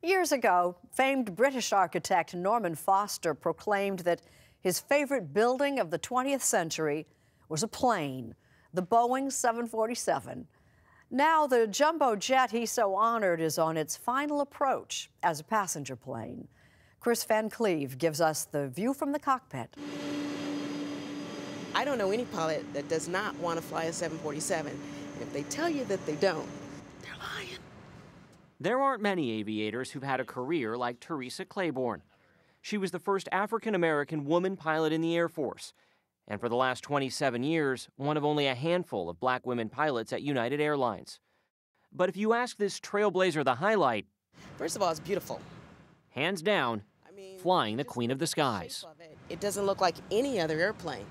Years ago, famed British architect Norman Foster proclaimed that his favorite building of the 20th century was a plane, the Boeing 747. Now, the jumbo jet he so honored is on its final approach as a passenger plane. Chris Van Cleve gives us the view from the cockpit. I don't know any pilot that does not want to fly a 747. If they tell you that they don't, they're lying. There aren't many aviators who've had a career like Teresa Claiborne. She was the first African-American woman pilot in the Air Force, and for the last 27 years, one of only a handful of black women pilots at United Airlines. But if you ask this trailblazer the highlight, First of all, it's beautiful. Hands down, flying the Queen of the Skies. It doesn't look like any other airplane.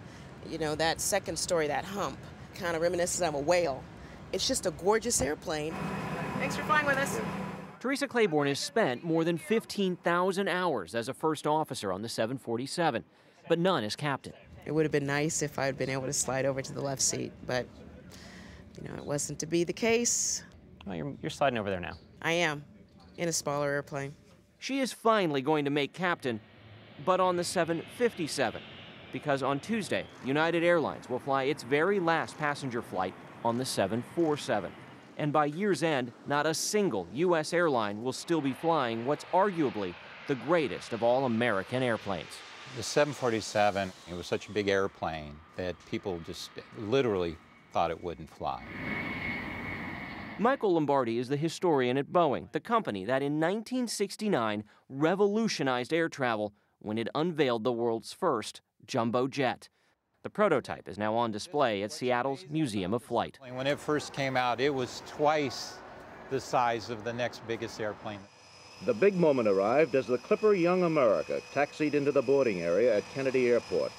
You know, that second story, that hump, kind of reminiscent of a whale. It's just a gorgeous airplane. Thanks for flying with us. Teresa Claiborne has spent more than 15,000 hours as a first officer on the 747, but none as captain. It would have been nice if I had been able to slide over to the left seat, but, you know, it wasn't to be the case. Well, you're sliding over there now. I am, in a smaller airplane. She is finally going to make captain, but on the 757, because on Tuesday, United Airlines will fly its very last passenger flight on the 747. And by year's end, not a single U.S. airline will still be flying what's arguably the greatest of all American airplanes. The 747, it was such a big airplane that people just literally thought it wouldn't fly. Michael Lombardi is the historian at Boeing, the company that in 1969 revolutionized air travel when it unveiled the world's first jumbo jet. The prototype is now on display at Seattle's Museum of Flight. When it first came out, it was twice the size of the next biggest airplane. The big moment arrived as the Clipper Young America taxied into the boarding area at Kennedy Airport.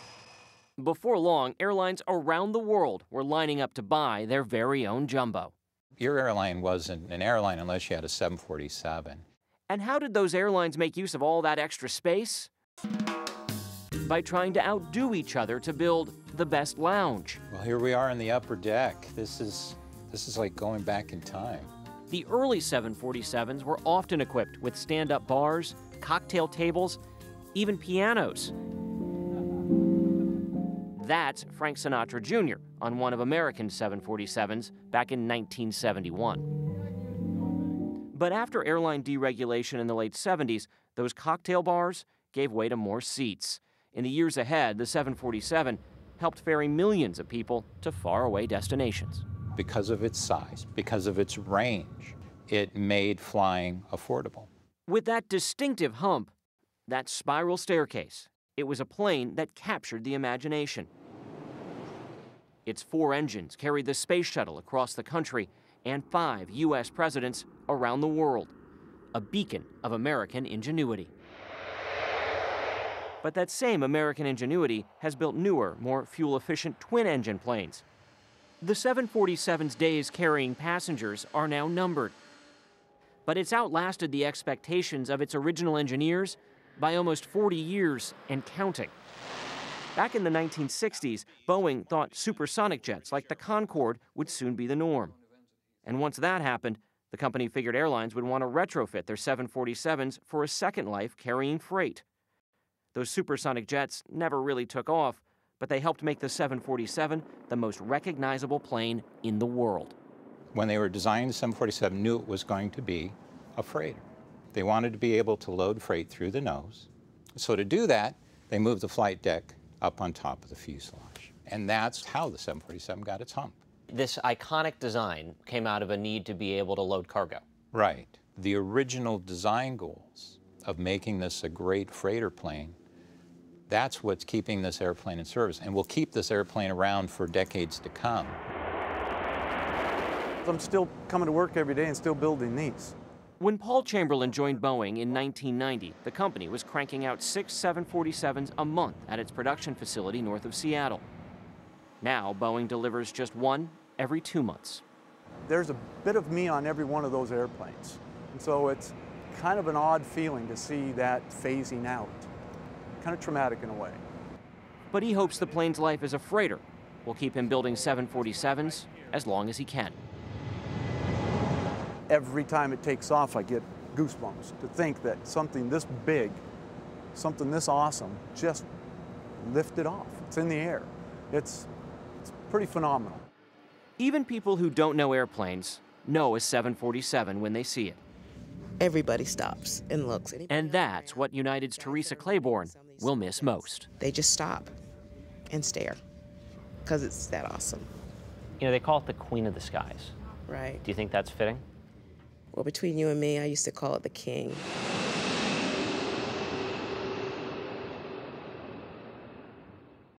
Before long, airlines around the world were lining up to buy their very own jumbo. Your airline wasn't an airline unless you had a 747. And how did those airlines make use of all that extra space? By trying to outdo each other to build the best lounge. Well, here we are in the upper deck. This is like going back in time. The early 747s were often equipped with stand-up bars, cocktail tables, even pianos. That's Frank Sinatra Jr. on one of American 747s back in 1971. But after airline deregulation in the late 70s, those cocktail bars gave way to more seats. In the years ahead, the 747 helped ferry millions of people to faraway destinations. Because of its size, because of its range, it made flying affordable. With that distinctive hump, that spiral staircase, it was a plane that captured the imagination. Its 4 engines carried the space shuttle across the country and 5 U.S. presidents around the world, a beacon of American ingenuity. But that same American ingenuity has built newer, more fuel-efficient twin-engine planes. The 747's days carrying passengers are now numbered. But it's outlasted the expectations of its original engineers by almost 40 years and counting. Back in the 1960s, Boeing thought supersonic jets like the Concorde would soon be the norm. And once that happened, the company figured airlines would want to retrofit their 747s for a second life carrying freight. Those supersonic jets never really took off, but they helped make the 747 the most recognizable plane in the world. When they were designing the 747, knew it was going to be a freighter. They wanted to be able to load freight through the nose. So to do that, they moved the flight deck up on top of the fuselage. And that's how the 747 got its hump. This iconic design came out of a need to be able to load cargo. Right. The original design goals of making this a great freighter plane, that's what's keeping this airplane in service and will keep this airplane around for decades to come. I'm still coming to work every day and still building these. When Paul Chamberlain joined Boeing in 1990, the company was cranking out 6 747s a month at its production facility north of Seattle. Now, Boeing delivers just one every 2 months. There's a bit of me on every one of those airplanes. And so it's kind of an odd feeling to see that phasing out. Kind of traumatic in a way. But he hopes the plane's life as a freighter will keep him building 747s as long as he can. Every time it takes off, I get goosebumps to think that something this big, something this awesome, just lifted off. It's in the air. It's pretty phenomenal. Even people who don't know airplanes know a 747 when they see it. Everybody stops and looks. And that's what United's Teresa Claiborne will miss most. They just stop and stare because it's that awesome. You know, they call it the Queen of the Skies. Right. Do you think that's fitting? Well, between you and me, I used to call it the king.